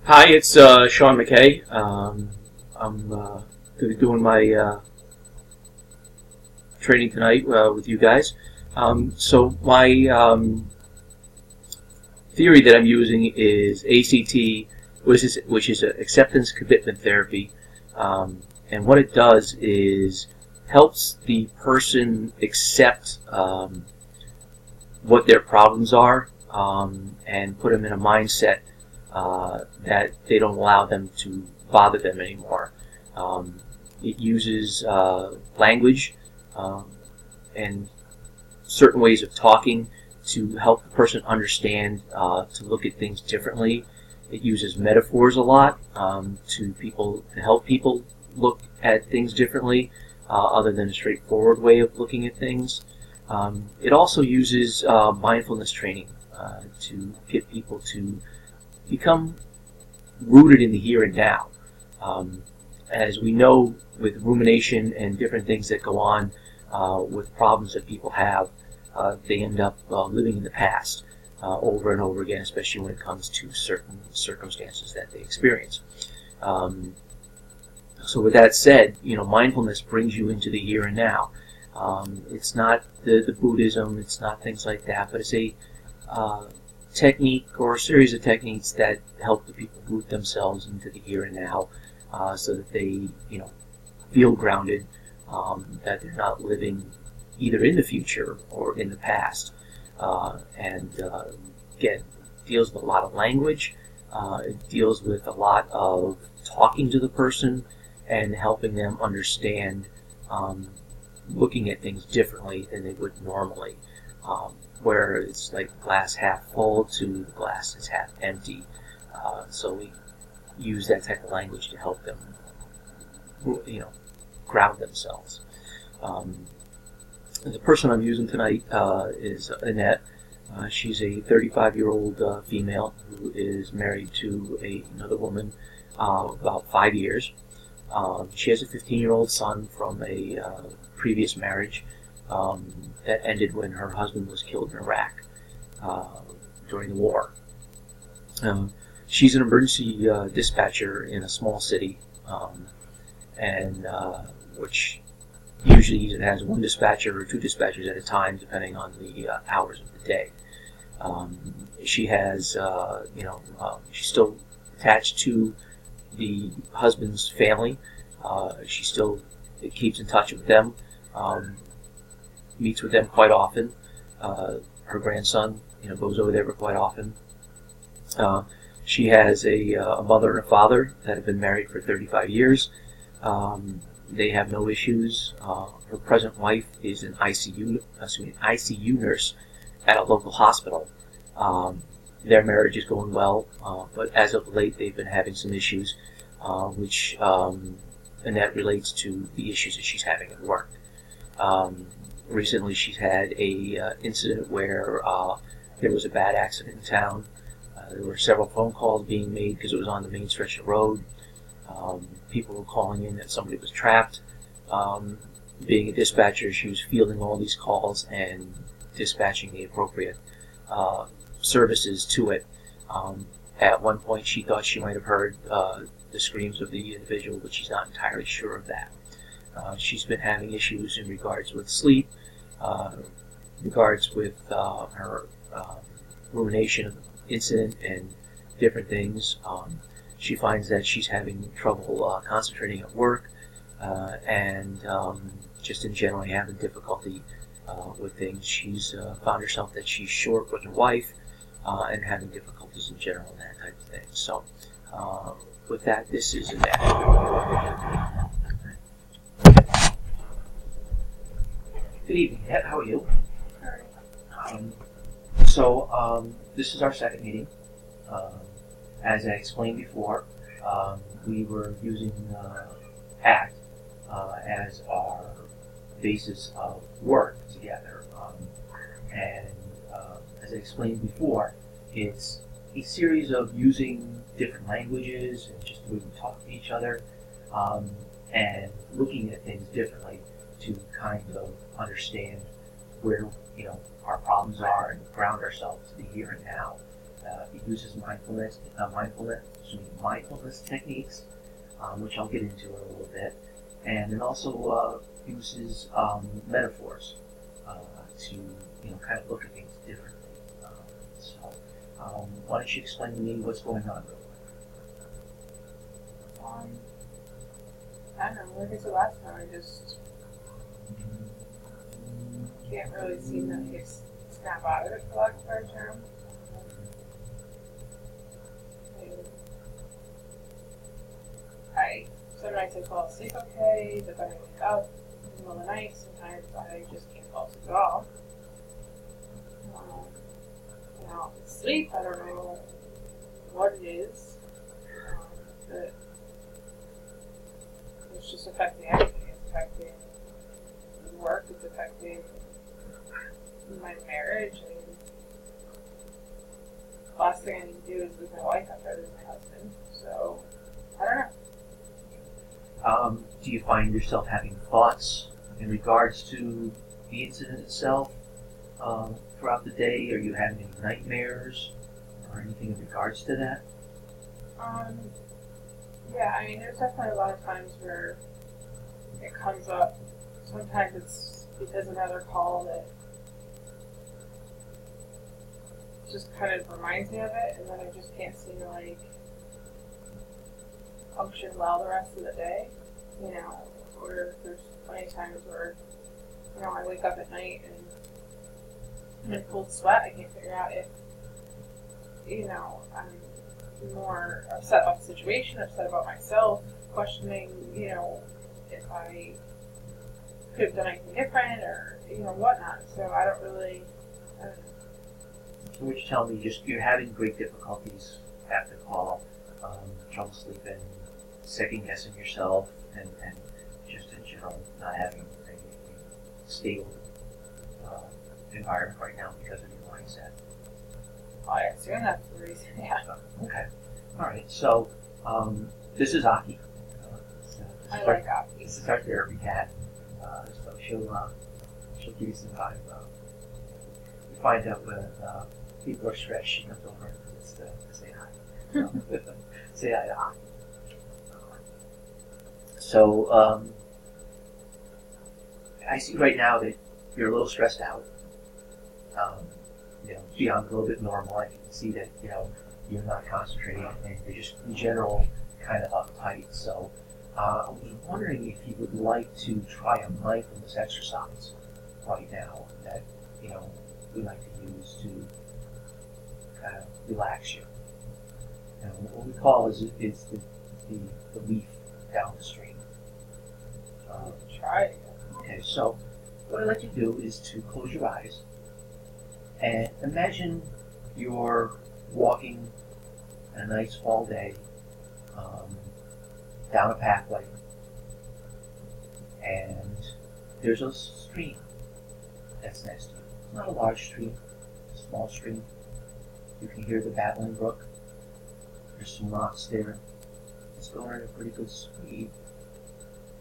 Hi, it's Sean McKay. I'm going to be doing my training tonight with you guys. So my theory that I'm using is ACT, which is acceptance commitment therapy, and what it does is helps the person accept what their problems are and put them in a mindset that they don't allow them to bother them anymore. Um, it uses language um, and certain ways of talking to help the person understand to look at things differently. It uses metaphors a lot to help people look at things differently, other than a straightforward way of looking at things. It also uses mindfulness training to get people to become rooted in the here and now. Um, as we know, with rumination and different things that go on with problems that people have, they end up living in the past over and over again, especially when it comes to certain circumstances that they experience. Um, so, with that said, mindfulness brings you into the here and now. It's not the Buddhism, it's not things like that, but it's a uh, technique or a series of techniques that help the people root themselves into the here and now, so that they, feel grounded, that they're not living either in the future or in the past. And again, it deals with a lot of language. It deals with a lot of talking to the person and helping them understand, um, looking at things differently than they would normally. Where it's like glass half full to the glass is half empty. So we use that type of language to help them, you know, ground themselves. Um, the person I'm using tonight is Annette. She's a 35-year-old female who is married to another woman about 5 years. She has a 15-year-old son from a previous marriage that ended when her husband was killed in Iraq uh, during the war. Um, she's an emergency dispatcher in a small city, and which usually either has one dispatcher or two dispatchers at a time, depending on the hours of the day. She has, she's still attached to the husband's family. She still keeps in touch with them, um, meets with them quite often. Her grandson, goes over there quite often. Uh, she has a mother and a father that have been married for 35 years. They have no issues. Her present wife is an ICU nurse at a local hospital. Um, their marriage is going well, but as of late, they've been having some issues, which and that relates to the issues that she's having at work. Um, Recently, she's had a incident where there was a bad accident in town. There were several phone calls being made because it was on the main stretch of road. People were calling in that somebody was trapped. Um, Being a dispatcher, she was fielding all these calls and dispatching the appropriate uh, services to it. At one point, she thought she might have heard the screams of the individual, but she's not entirely sure of that. She's been having issues in regards with sleep, uh, regards with her rumination of the incident and different things. She finds that she's having trouble concentrating at work, and just in general having difficulty with things. She's found herself that she's short with her wife and having difficulties in general and that type of thing. So, with that, this is that. Good evening, Ed. How are you? Um, this is our second meeting. Um, as I explained before, we were using ACT as our basis of work together. And as I explained before, it's a series of using different languages and just the way we talk to each other, um, and looking at things differently to kind of understand where our problems are and ground ourselves to the here and now, it uses mindfulness techniques, which I'll get into in a little bit, and it also uses metaphors to kind of look at things differently. Why don't you explain to me what's going on real quick? I don't know, like I said last time, I just can't really seem to snap out of it, for lack of a better term. Some nights I fall asleep okay, but then I wake up in the middle of the night. Sometimes I just can't fall asleep at all. Sleep, I don't know what it is, but it's just affecting everything. It's affecting work, it's affecting my marriage, and the last thing I need to do is lose my wife after I lose my husband. So, I don't know. Do you find yourself having thoughts in regards to the incident itself throughout the day? Are you having any nightmares or anything in regards to that? Yeah, I mean, there's definitely a lot of times where it comes up. Sometimes it's because of another call that just kind of reminds me of it, and then I just can't seem to, function well the rest of the day, or there's plenty of times where, I wake up at night and I'm in cold sweat. I can't figure out if, I'm more upset about the situation, upset about myself, questioning, if I could have done anything different or, whatnot. So I don't really, So what you're telling me, you're having great difficulties after the call, trouble sleeping, second guessing yourself, and just in general not having a stable environment right now because of your mindset. I assume that's the reason, yeah. Okay. All right. So this is Aki. I like Aki. This is our therapy cat. So she'll give you some time. We find out when people are stressed, she comes over just to say hi. Say hi to Aki. So I see right now that you're a little stressed out. Beyond a little bit normal. I can see that you're not concentrating and you're just in general kind of uptight. So I was wondering if you would like to try a mindfulness exercise right now that we like to use to kind of relax you. And what we call is the leaf down the stream. Try it. Okay, so what I'd like you to do is to close your eyes and imagine you're walking on a nice fall day down a pathway, and there's a stream that's next to you. It's not a large stream, it's a small stream. You can hear the babbling brook. There's some rocks there. It's going at a pretty good speed.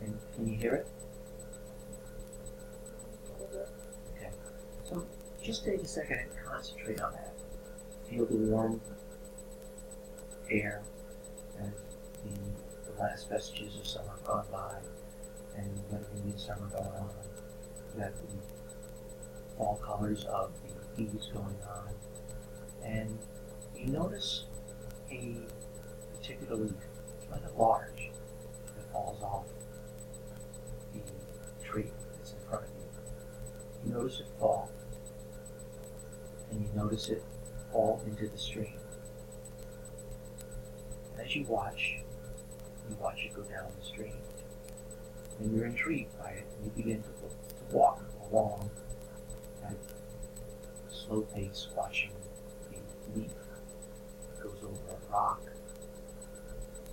And can you hear it? Okay. So just take a second and concentrate on that. Feel the warm air and the last vestiges of summer gone by, and when the midsummer going on. You got the fall colors of the leaves going on, and you notice a particular leaf, rather large, that falls off the tree that's in front of you. You notice it fall, and you notice it fall into the stream. And as you watch it go down the stream. And you're intrigued by it, and you begin to walk along at a slow pace, watching the leaf. It goes over a rock,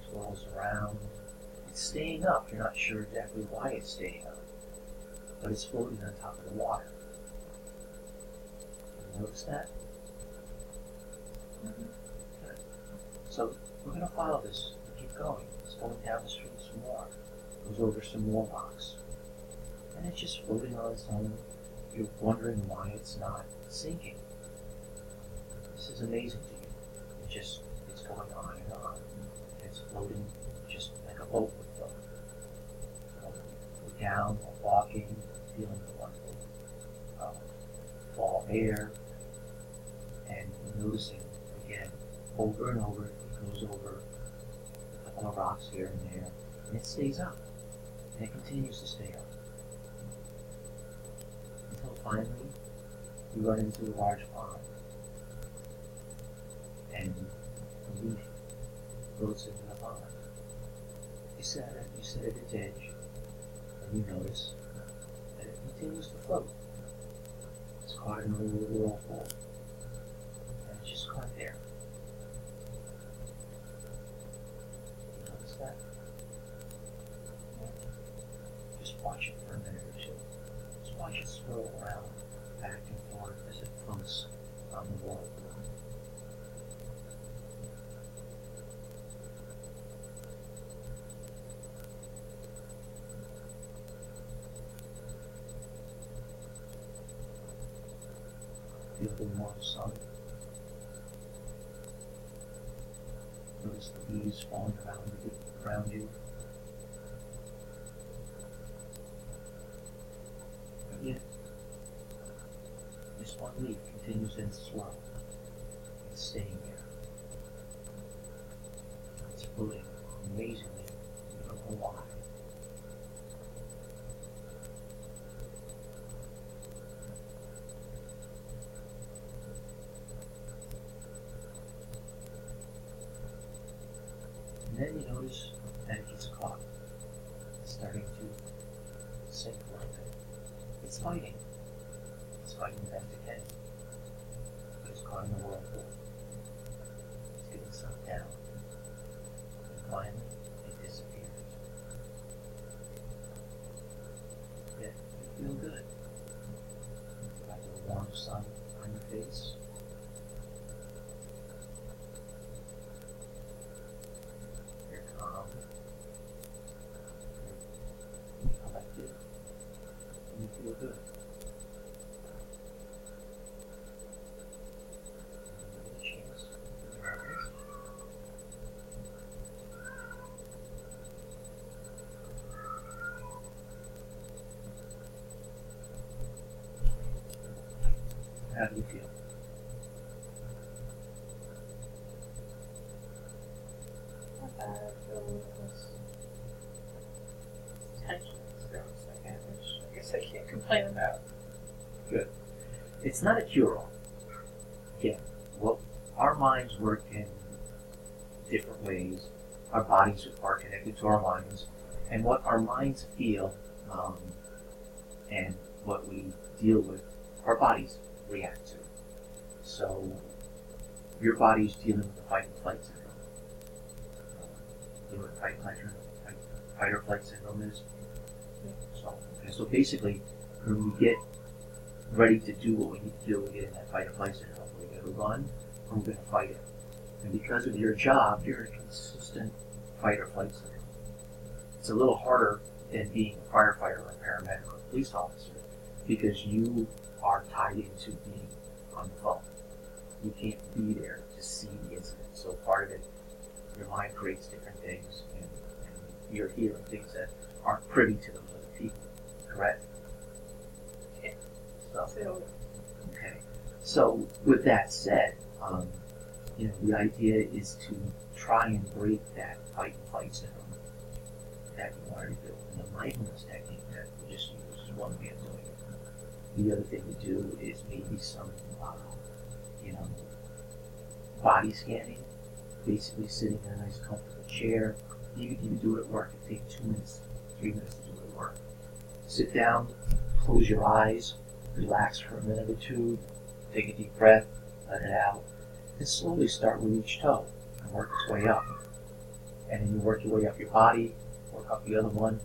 swirls around. It's staying up. You're not sure exactly why it's staying up, but it's floating on top of the water. You notice that? Mm-hmm. Good. So we're going to follow this and keep going. It's going down the stream some more. Goes over some more rocks. And it's just floating on its own. You're wondering why it's not sinking. This is amazing to you. it's going on and on. And it's floating just like a boat would float. Go down, while walking, feeling the wonderful fall air, and noticing again, over and over, it goes over a couple of rocks here and there, and it stays up, and it continues to stay up. Until finally, you run into a large pond, and a leaf floats into the pond. You sit at its edge, and you notice that it continues to float. It's caught in a little whirlpool, and it's just caught there. You notice that? Just watch it for a minute or two. Just watch it swirl around, back and forth as it floats on the whirlpool. Feel the warm sun. Notice the leaves falling around you. But yet, this one leaf continues in swirl. It's staying there. It's floating amazingly. You don't know why. And then you notice that it gets caught. It's starting to sink a little bit. It's fighting. It's fighting the best it can. It's caught in the whirlpool. It's getting sucked down. And finally, it disappears. Yet, you feel good. You got the warm sun on your face. You're calm. You're collected. And you feel good. How do you feel? Not bad. I feel this tension is for a second, which I guess I can't complain about. Good. It's not a cure-all. Again, well, our minds work in different ways. Our bodies are connected to our minds, and what our minds feel and what we deal with, our bodies react to. So, your body's dealing with the fight and flight syndrome. You know what fight or flight syndrome is? So basically, when we get ready to do what we need to do, we get in that fight or flight syndrome. We're going to run, or we're going to fight it. And because of your job, you're a consistent fight or flight syndrome. It's a little harder than being a firefighter or a paramedic or a police officer because you are tied into being on the phone. You can't be there to see the incident. So part of it, your mind creates different things, and you're hearing things that aren't privy to those other people. Correct? Yeah. So, okay. So with that said, the idea is to try and break that fight and flight syndrome that you already do. And the mindfulness technique that we just use is one way of doing it. The other thing to do is maybe some, body scanning. Basically sitting in a nice comfortable chair. You can do it at work. It takes 2 minutes, 3 minutes to do it at work. Sit down, close your eyes, relax for a minute or two, take a deep breath, let it out, and slowly start with each toe and work its way up. And then you work your way up your body, work up the other one,